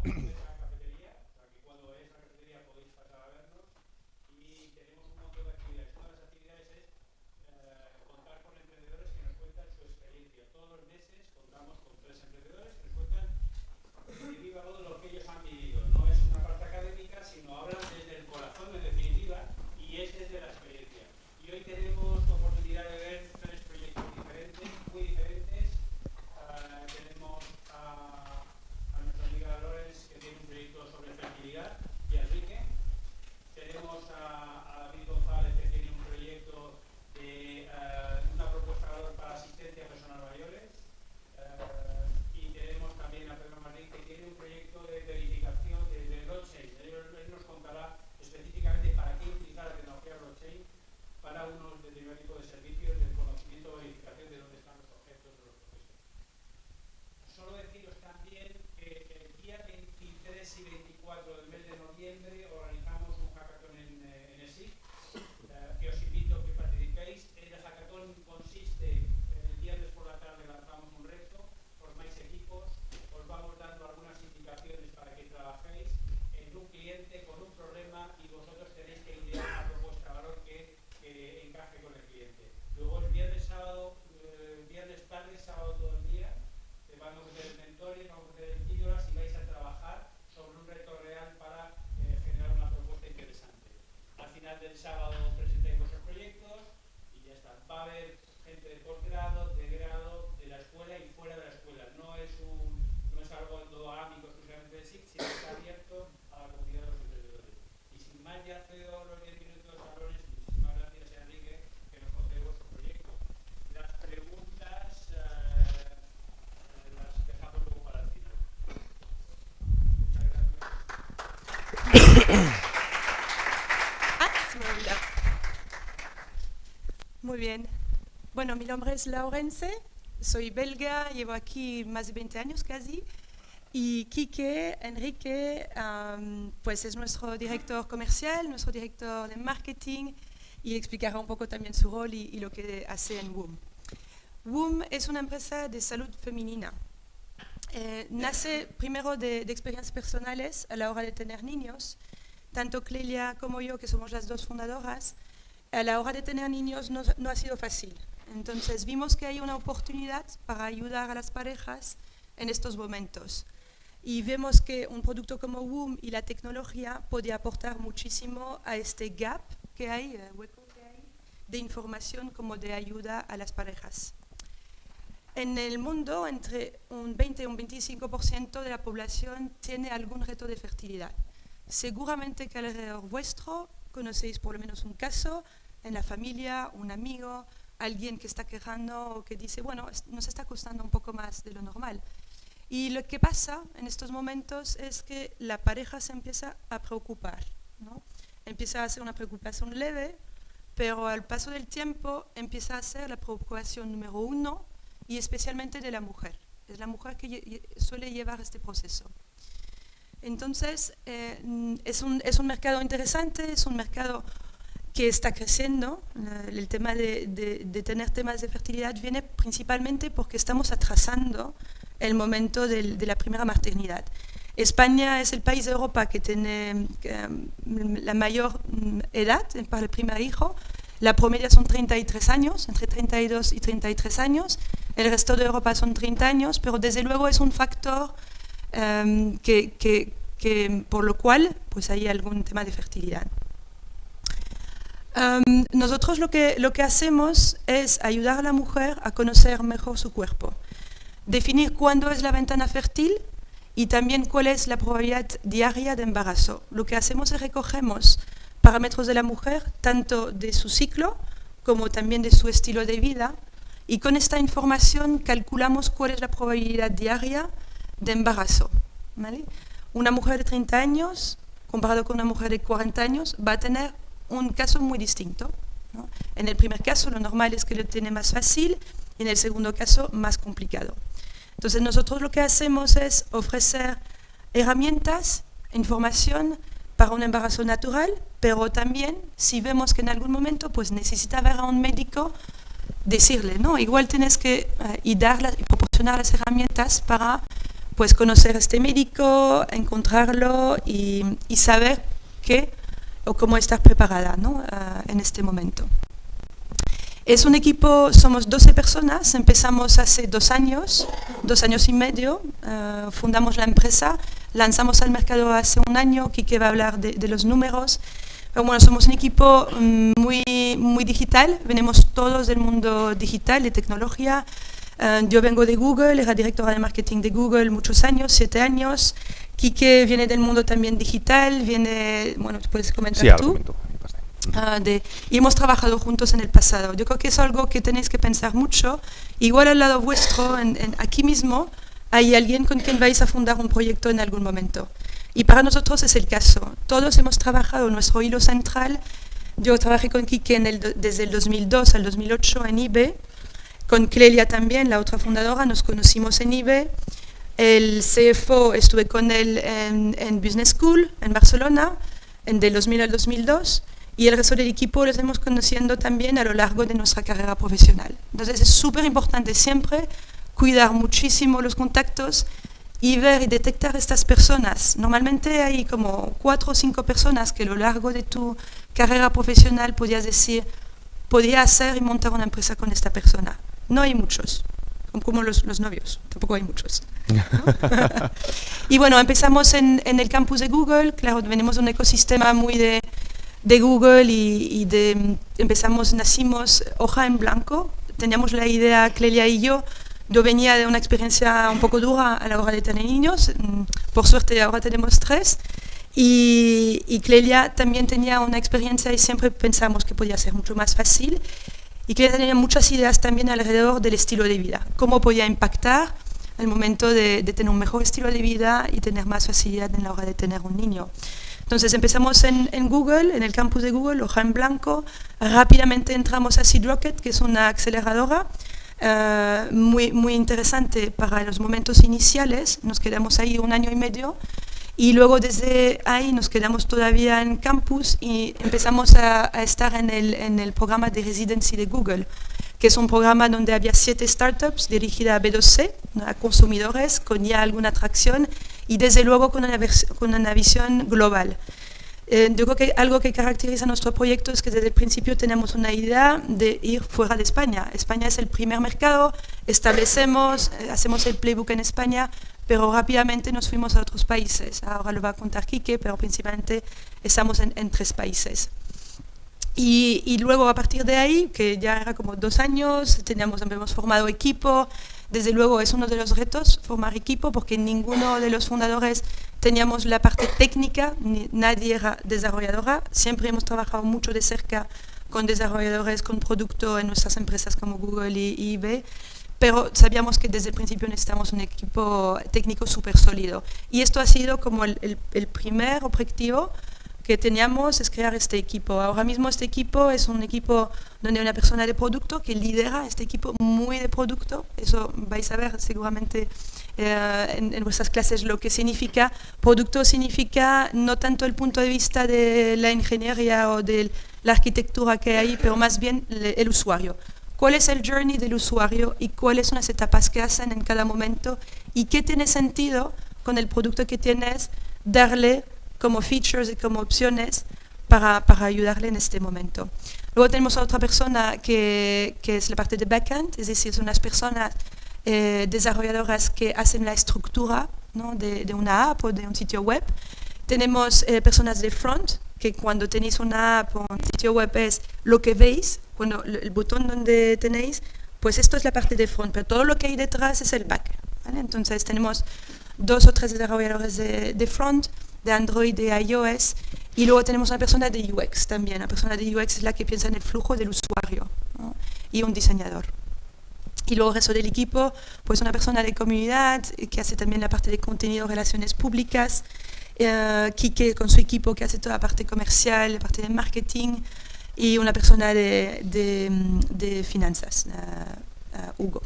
tenemos esa cafetería, o sea que cuando vayáis a la cafetería podéis pasar a vernos y tenemos un montón de actividades. Una de las actividades es contar con emprendedores que nos cuentan su experiencia. Todos los meses contamos con 3 emprendedores que nos cuentan de viva voz lo que ellos han vivido. No es una parte académica, sino hablan desde el corazón en definitiva y es desde la experiencia. Y hoy tenemos la oportunidad de ver 3 proyectos diferentes, muy diferentes. Tenemos a nuestra amiga Lorenz, que tiene un proyecto sobre fertilidad, y a Enrique. Tenemos a David González, que tiene un proyecto de una propuesta de valor para asistencia a personas mayores. Y tenemos también a Pedro Martín, que tiene un proyecto de verificación de blockchain. Él nos contará específicamente para qué utilizar la tecnología blockchain para unos determinados tipos de servicios de conocimiento o verificación de dónde están los objetos de los procesos. Solo deciros también que el día 23 y 24 del mes de noviembre organizamos un hackathon en ESIC, que os invito a que participéis. El hackathon consiste, el viernes por la tarde lanzamos un reto, formáis equipos, os vamos dando algunas indicaciones para que trabajéis en un cliente con un problema y vosotros tenéis que idear una propuesta de valor que encaje con el cliente. Luego el viernes tarde, sábado todo el día, vamos a hacer el mentoring, vamos a hacer el píldoras y vais a trabajar sobre un reto real para generar una propuesta interesante. Al final del sábado presentáis vuestros proyectos y ya está. Va a haber gente de posgrado, de grado, de la escuela y fuera de la escuela. No es algo endogámico exclusivamente de SIC, sino que está abierto a la comunidad de los emprendedores. Y sin más, ya cedo los 10 minutos a Lorenz. Muchísimas gracias, Enrique, que nos contéis vuestro proyecto. Las preguntas las dejamos luego para el final. Muchas gracias. Se me olvidó. Muy bien. Bueno, mi nombre es Laurence, soy belga, llevo aquí más de 20 años casi. Y Quique, Enrique, pues es nuestro director comercial, nuestro director de marketing y explicará un poco también su rol y lo que hace en WOM. WOM es una empresa de salud femenina. Nace primero de experiencias personales a la hora de tener niños. Tanto Clelia como yo, que somos las dos fundadoras, a la hora de tener niños no ha sido fácil. Entonces vimos que hay una oportunidad para ayudar a las parejas en estos momentos. Y vemos que un producto como WOM y la tecnología podía aportar muchísimo a este gap que hay, hueco que hay, de información como de ayuda a las parejas. En el mundo, entre un 20 y un 25% de la población tiene algún reto de fertilidad. Seguramente que alrededor vuestro conocéis por lo menos un caso en la familia, un amigo, alguien que está quejando o que dice, bueno, nos está costando un poco más de lo normal. Y lo que pasa en estos momentos es que la pareja se empieza a preocupar, ¿no? Empieza a ser una preocupación leve, pero al paso del tiempo empieza a ser la preocupación número 1 y especialmente de la mujer. Es la mujer que suele llevar este proceso. Entonces, es un mercado interesante, es un mercado que está creciendo. El tema de tener temas de fertilidad viene principalmente porque estamos atrasando el momento de la primera maternidad. España es el país de Europa que tiene la mayor edad para el primer hijo. La promedia son 33 años, entre 32 y 33 años. El resto de Europa son 30 años, pero desde luego es un factor por lo cual pues hay algún tema de fertilidad. Nosotros lo que hacemos es ayudar a la mujer a conocer mejor su cuerpo, definir cuándo es la ventana fértil y también cuál es la probabilidad diaria de embarazo. Lo que hacemos es recogemos parámetros de la mujer, tanto de su ciclo como también de su estilo de vida, y con esta información calculamos cuál es la probabilidad diaria de embarazo, ¿vale? Una mujer de 30 años, comparado con una mujer de 40 años, va a tener un caso muy distinto, ¿no? En el primer caso, lo normal es que lo tiene más fácil, y en el segundo caso, más complicado. Entonces, nosotros lo que hacemos es ofrecer herramientas, información para un embarazo natural, pero también, si vemos que en algún momento pues, necesita ver a un médico, decirle, ¿no? Igual tienes que y proporcionar las herramientas para pues conocer a este médico, encontrarlo y saber qué o cómo estar preparada, ¿no? En este momento. Es un equipo, somos 12 personas, empezamos hace 2 años y medio, fundamos la empresa, lanzamos al mercado hace 1 año, Quique va a hablar de los números, pero bueno, somos un equipo muy digital, venimos todos del mundo digital, de tecnología. Yo vengo de Google, era directora de marketing de Google muchos años, 7 años. Quique viene del mundo también digital, bueno, puedes comentar sí, tú. Y hemos trabajado juntos en el pasado. Yo creo que es algo que tenéis que pensar mucho. Igual al lado vuestro, aquí mismo, hay alguien con quien vais a fundar un proyecto en algún momento. Y para nosotros es el caso. Todos hemos trabajado en nuestro hilo central. Yo trabajé con Quique desde el 2002 al 2008 en eBay. Con Clelia también, la otra fundadora, nos conocimos en eBay. El CFO estuve con él en Business School en Barcelona, del 2000 al 2002. Y el resto del equipo los hemos conociendo también a lo largo de nuestra carrera profesional. Entonces es súper importante siempre cuidar muchísimo los contactos y ver y detectar estas personas. Normalmente hay como 4 o 5 personas que a lo largo de tu carrera profesional podías decir, podría hacer y montar una empresa con esta persona. No hay muchos, como los novios, tampoco hay muchos. ¿No? Y bueno, empezamos en el campus de Google, claro, venimos de un ecosistema muy de Google nacimos hoja en blanco, teníamos la idea, Clelia y yo venía de una experiencia un poco dura a la hora de tener niños, por suerte ahora tenemos 3, y Clelia también tenía una experiencia y siempre pensamos que podía ser mucho más fácil, y Clelia tenía muchas ideas también alrededor del estilo de vida, cómo podía impactar al momento de tener un mejor estilo de vida y tener más facilidad en la hora de tener un niño. Entonces empezamos en Google, en el campus de Google, hoja en blanco. Rápidamente entramos a SeedRocket, que es una aceleradora muy interesante para los momentos iniciales. Nos quedamos ahí 1 año y medio. Y luego desde ahí nos quedamos todavía en campus y empezamos a estar en el programa de residency de Google, que es un programa donde había 7 startups dirigidas a B2C, a consumidores, con ya alguna atracción y desde luego con una visión global. Yo creo que algo que caracteriza nuestro proyecto es que desde el principio tenemos una idea de ir fuera de España. España es el primer mercado, hacemos el playbook en España, pero rápidamente nos fuimos a otros países. Ahora lo va a contar Quique, pero principalmente estamos en 3 países. Y luego a partir de ahí, que ya era como 2 años, hemos formado equipo. Desde luego es uno de los retos formar equipo porque ninguno de los fundadores teníamos la parte técnica, nadie era desarrolladora. Siempre hemos trabajado mucho de cerca con desarrolladores, con producto en nuestras empresas como Google y eBay, pero sabíamos que desde el principio necesitamos un equipo técnico súper sólido. Y esto ha sido como el primer objetivo que teníamos, es crear este equipo. Ahora mismo este equipo es un equipo donde hay una persona de producto que lidera este equipo muy de producto. Eso vais a ver seguramente en vuestras clases lo que significa. Producto significa no tanto el punto de vista de la ingeniería o de la arquitectura que hay, pero más bien el usuario. ¿Cuál es el journey del usuario y cuáles son las etapas que hacen en cada momento y qué tiene sentido con el producto que tienes darle como features y como opciones para ayudarle en este momento? Luego tenemos a otra persona que es la parte de backend, es decir, son las personas desarrolladoras que hacen la estructura, ¿no? de una app o de un sitio web. Tenemos personas de front, que cuando tenéis una app o un sitio web es lo que veis, cuando el botón donde tenéis, pues esto es la parte de front, pero todo lo que hay detrás es el back, ¿vale? Entonces tenemos 2 o 3 desarrolladores de front, de Android, de iOS, y luego tenemos una persona de UX también. La persona de UX es la que piensa en el flujo del usuario, ¿no? Y un diseñador. Y luego el resto del equipo, pues una persona de comunidad que hace también la parte de contenido, relaciones públicas, Quique con su equipo que hace toda la parte comercial, la parte de marketing, y una persona de finanzas, Hugo.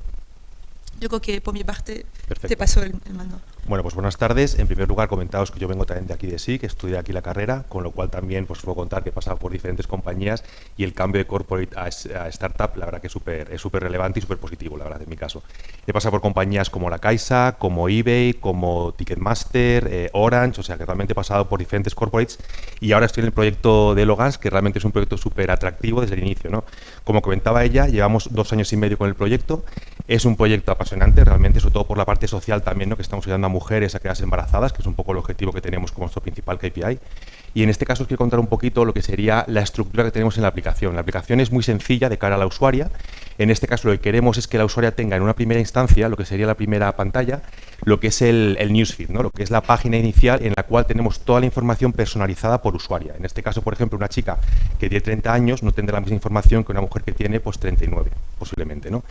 yo creo que por mi parte Perfecto. te paso el mando. Bueno, pues buenas tardes. En primer lugar, comentaos que yo vengo también de aquí de SIC, que estudié aquí la carrera, con lo cual también pues, os puedo contar que he pasado por diferentes compañías y el cambio de corporate a startup, la verdad que es súper relevante y súper positivo, la verdad, en mi caso. He pasado por compañías como la Caixa, como eBay, como Ticketmaster, Orange, o sea que realmente he pasado por diferentes corporates y ahora estoy en el proyecto de Elogance, que realmente es un proyecto súper atractivo desde el inicio, ¿no? Como comentaba ella, llevamos 2 años y medio con el proyecto. Es un proyecto apasionante, realmente, sobre todo por la parte social también, ¿no? Que estamos ayudando a mujeres a quedarse embarazadas, que es un poco el objetivo que tenemos como nuestro principal KPI. Y en este caso os quiero contar un poquito lo que sería la estructura que tenemos en la aplicación. La aplicación es muy sencilla de cara a la usuaria. En este caso lo que queremos es que la usuaria tenga en una primera instancia, lo que sería la primera pantalla, lo que es el newsfeed, ¿no? Lo que es la página inicial en la cual tenemos toda la información personalizada por usuaria. En este caso, por ejemplo, una chica que tiene 30 años no tendrá la misma información que una mujer que tiene pues 39, posiblemente, ¿no?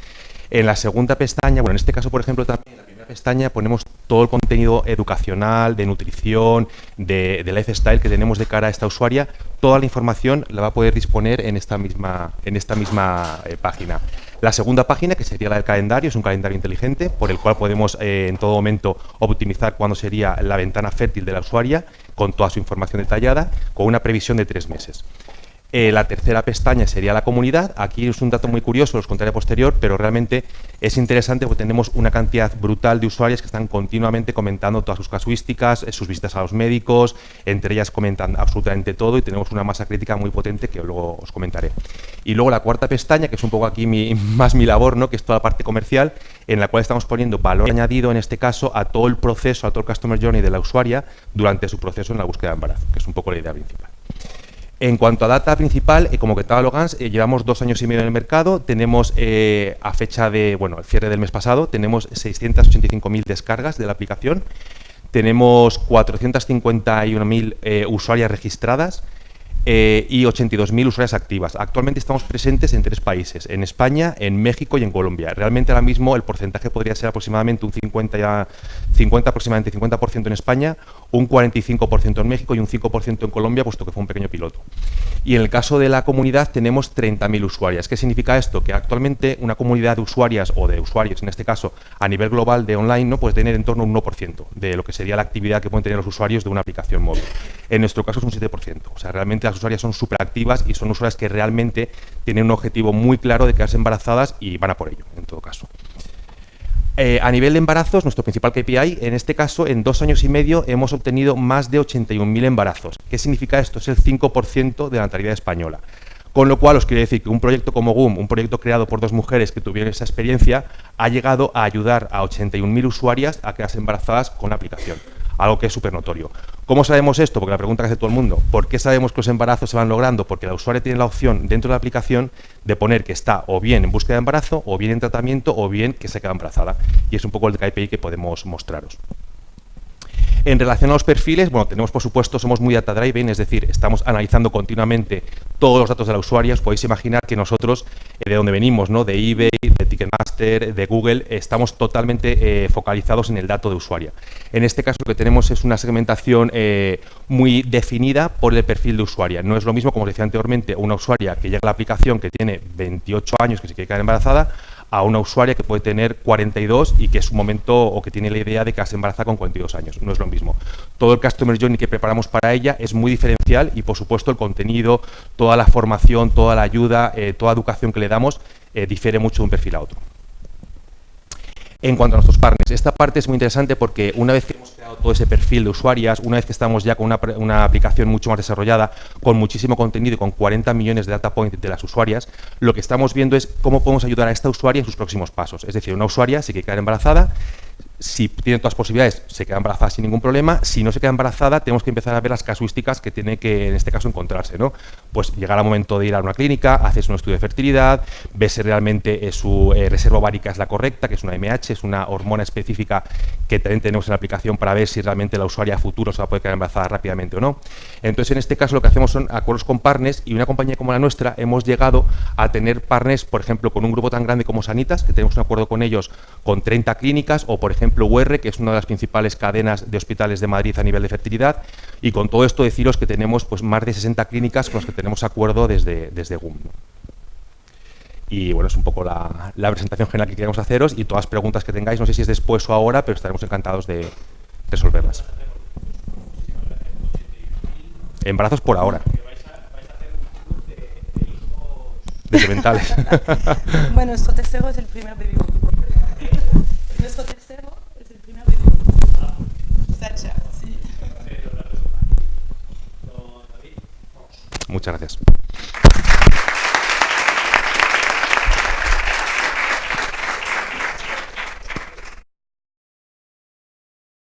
En la segunda pestaña, bueno, en este caso, por ejemplo, también en la primera pestaña ponemos todo el contenido educacional, de nutrición, de lifestyle que tenemos de cara a esta usuaria. Toda la información la va a poder disponer en esta misma página. La segunda página, que sería la del calendario, es un calendario inteligente por el cual podemos en todo momento optimizar cuándo sería la ventana fértil de la usuaria con toda su información detallada, con una previsión de 3 meses. La tercera pestaña sería la comunidad. Aquí es un dato muy curioso, os contaré posterior, pero realmente es interesante porque tenemos una cantidad brutal de usuarios que están continuamente comentando todas sus casuísticas, sus visitas a los médicos, entre ellas comentan absolutamente todo y tenemos una masa crítica muy potente que luego os comentaré. Y luego la cuarta pestaña, que es un poco aquí más mi labor, ¿no? Que es toda la parte comercial, en la cual estamos poniendo valor añadido, en este caso, a todo el proceso, a todo el Customer Journey de la usuaria durante su proceso en la búsqueda de embarazo, que es un poco la idea principal. En cuanto a data principal, como comentaba Elogance, llevamos 2 años y medio en el mercado. Tenemos, a fecha de, el cierre del mes pasado, tenemos 685.000 descargas de la aplicación. Tenemos 451.000 usuarias registradas y 82.000 usuarias activas. Actualmente estamos presentes en 3 países, en España, en México y en Colombia. Realmente ahora mismo el porcentaje podría ser aproximadamente un 50% en España, un 45% en México y un 5% en Colombia, puesto que fue un pequeño piloto. Y en el caso de la comunidad tenemos 30.000 usuarias. ¿Qué significa esto? Que actualmente una comunidad de usuarias o de usuarios, en este caso, a nivel global de online, ¿no? Puede tener en torno a un 1% de lo que sería la actividad que pueden tener los usuarios de una aplicación móvil. En nuestro caso es un 7%. O sea, realmente las usuarias son súper activas y son usuarias que realmente tienen un objetivo muy claro de quedarse embarazadas y van a por ello, en todo caso. A nivel de embarazos, nuestro principal KPI, en este caso, en 2 años y medio hemos obtenido más de 81.000 embarazos. ¿Qué significa esto? Es el 5% de la natalidad española. Con lo cual, os quiero decir que un proyecto como GUM, un proyecto creado por 2 mujeres que tuvieron esa experiencia, ha llegado a ayudar a 81.000 usuarias a quedarse embarazadas con la aplicación. Algo que es súper notorio. ¿Cómo sabemos esto? Porque la pregunta que hace todo el mundo, ¿por qué sabemos que los embarazos se van logrando? Porque la usuaria tiene la opción dentro de la aplicación de poner que está o bien en búsqueda de embarazo, o bien en tratamiento, o bien que se queda embarazada. Y es un poco el KPI que podemos mostraros. En relación a los perfiles, tenemos por supuesto, somos muy data-driven, es decir, estamos analizando continuamente todos los datos de la usuaria. Os podéis imaginar que nosotros, de donde venimos, ¿no? De eBay, de Ticketmaster, de Google, estamos totalmente focalizados en el dato de usuaria. En este caso lo que tenemos es una segmentación muy definida por el perfil de usuaria. No es lo mismo, como os decía anteriormente, una usuaria que llega a la aplicación que tiene 28 años, que se quiere quedar embarazada, a una usuaria que puede tener 42 y que es un momento o que tiene la idea de quedarse embarazada con 42 años. No es lo mismo. Todo el Customer Journey que preparamos para ella es muy diferencial y, por supuesto, el contenido, toda la formación, toda la ayuda, toda la educación que le damos difiere mucho de un perfil a otro. En cuanto a nuestros partners, esta parte es muy interesante porque una vez que hemos creado todo ese perfil de usuarias, una vez que estamos ya con una aplicación mucho más desarrollada, con muchísimo contenido y con 40 millones de data points de las usuarias, lo que estamos viendo es cómo podemos ayudar a esta usuaria en sus próximos pasos. Es decir, una usuaria si quiere quedar embarazada, si tiene todas las posibilidades, se queda embarazada sin ningún problema. Si no se queda embarazada, tenemos que empezar a ver las casuísticas que tiene que, en este caso, encontrarse, ¿no? Pues llegar al momento de ir a una clínica, haces un estudio de fertilidad, ves si realmente su reserva ovárica es la correcta, que es una MH, es una hormona específica que también tenemos en la aplicación para ver si realmente la usuaria a futuro se va a poder quedar embarazada rápidamente o no. Entonces, en este caso, lo que hacemos son acuerdos con partners, y una compañía como la nuestra hemos llegado a tener partners, por ejemplo, con un grupo tan grande como Sanitas, que tenemos un acuerdo con ellos con 30 clínicas, o por ejemplo UR, que es una de las principales cadenas de hospitales de Madrid a nivel de fertilidad, y con todo esto deciros que tenemos pues más de 60 clínicas con las que tenemos acuerdo desde GUM. Y bueno, es un poco la presentación general que queremos haceros y todas las preguntas que tengáis, no sé si es después o ahora, pero estaremos encantados de resolverlas. Embarazos por ahora. De mentales. Bueno, nuestro tercero es el primer bebé. Nuestro tercero es el primer bebé. Sacha, sí. Muchas gracias.